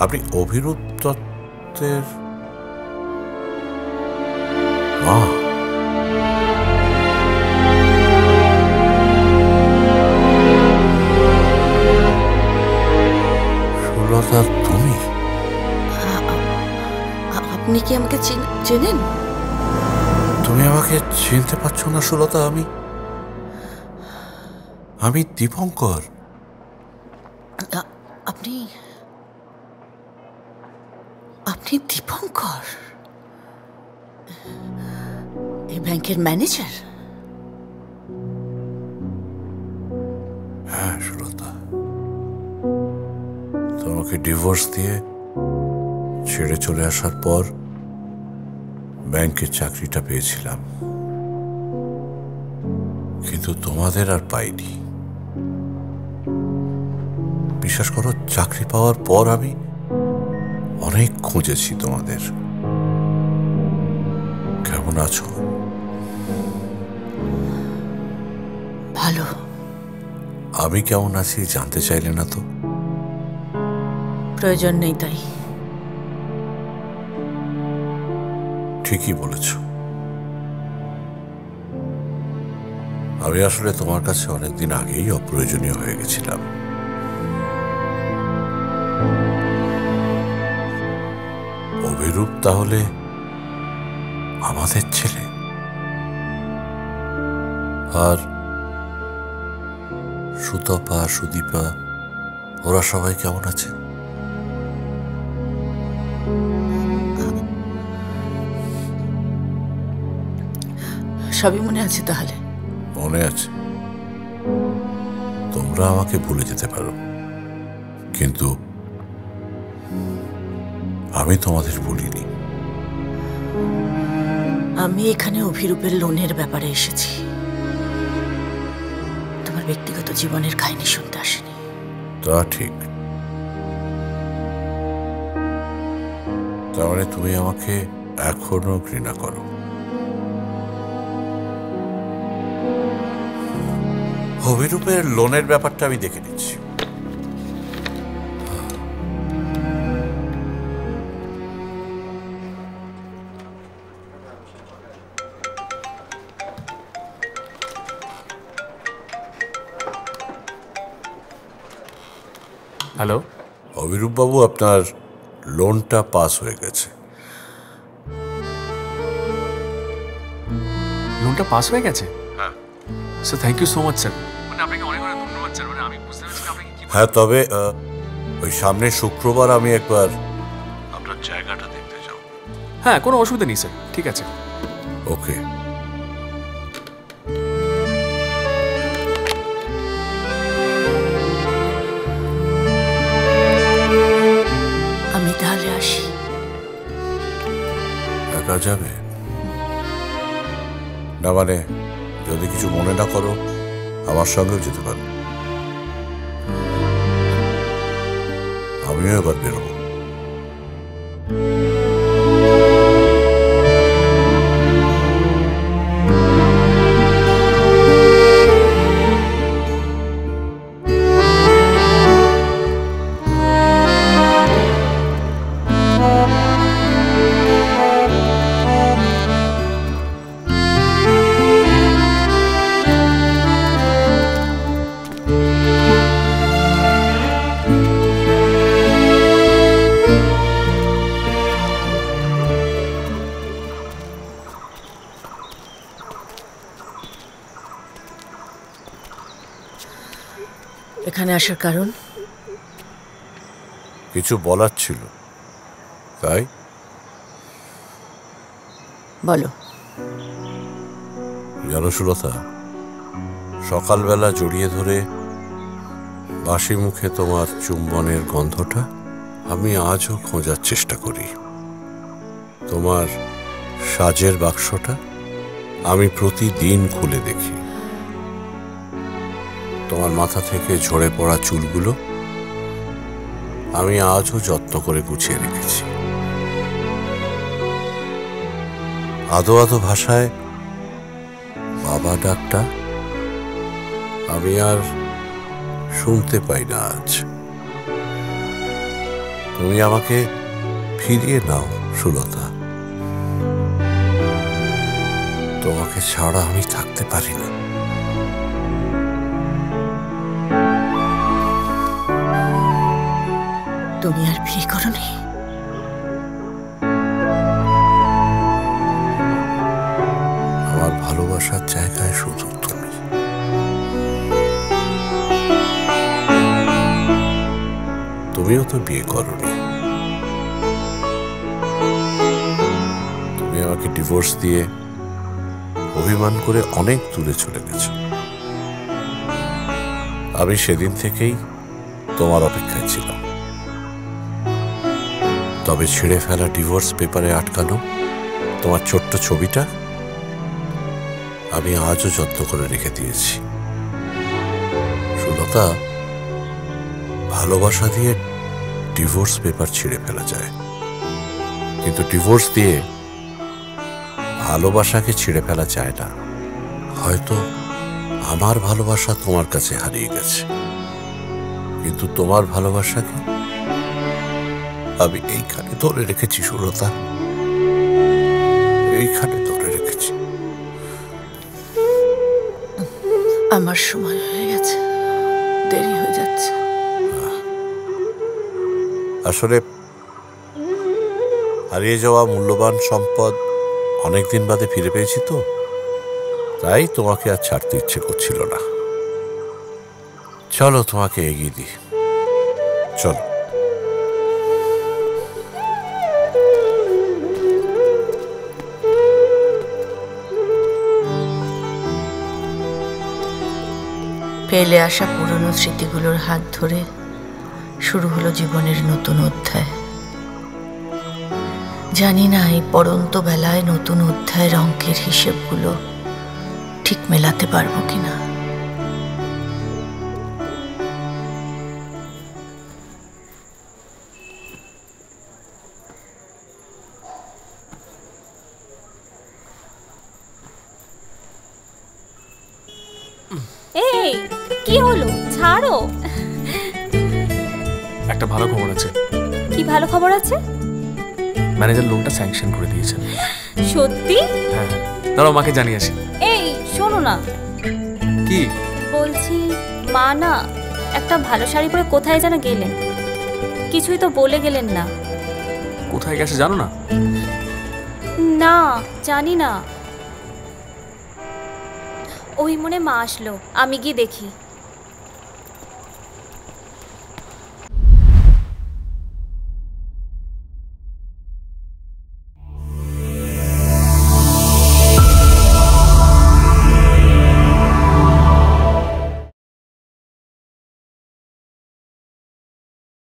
আপনি অভিরূপ দত্তের মা? সুলতা, তুমি? আপনি কি আমাকে চেনেন? তুমি আমাকে চিনতে পারছো না সুলতা? আমি দীপঙ্কর। আপনি দীপঙ্কর, এই ব্যাংকের ম্যানেজার? হ্যাঁ সুলতা, তোমাকে ডিভোর্স দিয়ে ছেড়ে চলে আসার পর ব্যাংকের চাকরিটা পেয়েছিলাম, কিন্তু তোমাদের আর পাইনি। বিশ্বাস করো, চাকরি পাওয়ার পর আমি অনেক খুঁজেছি তোমাদের। কেমন আছো? ভালো। আমি কেমন আছি জানতে চাইলে না তো? প্রয়োজন নেই তাই। ঠিকই বলেছ। আমি আসলে তোমার কাছে অনেকদিন আগেই অপ্রয়োজনীয় হয়ে গেছিলাম। অভিরূপ তাহলে আমাদের ছেলে? আর সুতপা, সুদীপা, ওরা সবাই কেমন আছে? সবই মনে আছে তাহলে? মনে আছে। তোমরা আমাকে ভুলে যেতে পারো, কিন্তু আমি তোমাদের ভুলিনি। আমি এখানে অভিরূপের লোনের ব্যাপারে এসেছি, তোমার ব্যক্তিগত জীবনের কাহিনী শুনতে আসেনি। তা ঠিক। তার মানে তুমি আমাকে এখনো ঘৃণা করো? অভিরূপের লোনের ব্যাপারটা আমি দেখে নিচ্ছি। হ্যালো অভিরূপ বাবু, আপনার লোনটা পাস হয়ে গেছে। লোনটা পাস হয়ে গেছে? হ্যাঁ sir, thank you so much sir. মানে আপনাকে অনেক অনেক ধন্যবাদ স্যার। মানে আমি বুঝতে পারছি আপনাকে কি। হ্যাঁ, তবে ওই সামনের শুক্রবার আমি একবার আপনার জায়গাটা দেখতে যাব। হ্যাঁ, কোনো অসুবিধা নেই স্যার, ঠিক আছে। ওকে। আমি তাহলে আসি। একা যাবে? না মানে, যদি কিছু মনে না করো আমার সঙ্গেও যেতে পারো। আমিও এবার বেরোবো। এখানে আসার কারণ? কিছু বলার ছিল, তাই। বলো। জানো সুলতা, সকালবেলা জড়িয়ে ধরে বাসি মুখে তোমার চুম্বনের গন্ধটা আমি আজও খোঁজার চেষ্টা করি। তোমার সাজের বাক্সটা আমি প্রতিদিন খুলে দেখি। তোমার মাথা থেকে ঝরে পড়া চুলগুলো আমি আজও যত্ন করে গুছিয়ে রেখেছি। আদো আদো ভাষায় বাবা ডাকটা আমি আর শুনতে পাই না আজ। তুমি আমাকে ফিরিয়ে নাও সুলতা। তোমাকে ছাড়া আমি থাকতে পারি না। তুমি আর বিয়ে করনি? আমার ভালোবাসার জায়গায় শুধু তুমি। তুমিও তো বিয়ে করনি। তুমি আমাকে ডিভোর্স দিয়ে অভিমান করে অনেক দূরে চলে গেছো। আমি সেদিন থেকেই তোমার অপেক্ষায় ছিলাম। তবে ছিঁড়ে ফেলা ডিভোর্স পেপারে আটকানো তোমার ছোট্ট ছবিটা আমি আজও যত্ন করে রেখে দিয়েছি। সুলতা, ভালোবাসা দিয়ে ডিভোর্স পেপার ছিঁড়ে ফেলা যায়, কিন্তু ডিভোর্স দিয়ে ভালোবাসাকে ছিঁড়ে ফেলা যায় না। হয়তো আমার ভালোবাসা তোমার কাছে হারিয়ে গেছে, কিন্তু তোমার ভালোবাসাকে আমি এইখানে ধরে রেখেছি সুলতা, এইখানে ধরে রেখেছি। আমার সময় হয়ে গেছে, দেরি হয়ে যাচ্ছে। আসলে হারিয়ে যাওয়া মূল্যবান সম্পদ অনেকদিন বাদে ফিরে পেয়েছি তো, তাই তোমাকে আর ছাড়তে ইচ্ছে করছিল না। চলো তোমাকে এগিয়ে দিই, চলো। ফেলে আসা পুরনো স্মৃতিগুলোর হাত ধরে শুরু হলো জীবনের নতুন অধ্যায়। জানি না এই পড়ন্ত বেলায় নতুন অধ্যায়ের অঙ্কের হিসেবগুলো ঠিক মেলাতে পারবো কিনা। এই কি হলো, ছাড়ো। একটা ভালো খবর আছে। কি ভালো খবর আছে? ম্যানেজার লোনটা স্যাংশন করে দিয়েছেন। সত্যি? হ্যাঁ, দাঁড়াও মাকে জানিয়ে আসি। এই শোনো না, কি বলছি, মা না একটা ভালো শাড়ি পরে কোথায় যেন গেলেন, কিছুই তো বলে গেলেন না। কোথায় গেছে জানো না? না, জানি না। ওই মনে মা আসলো, আমি গিয়ে দেখি।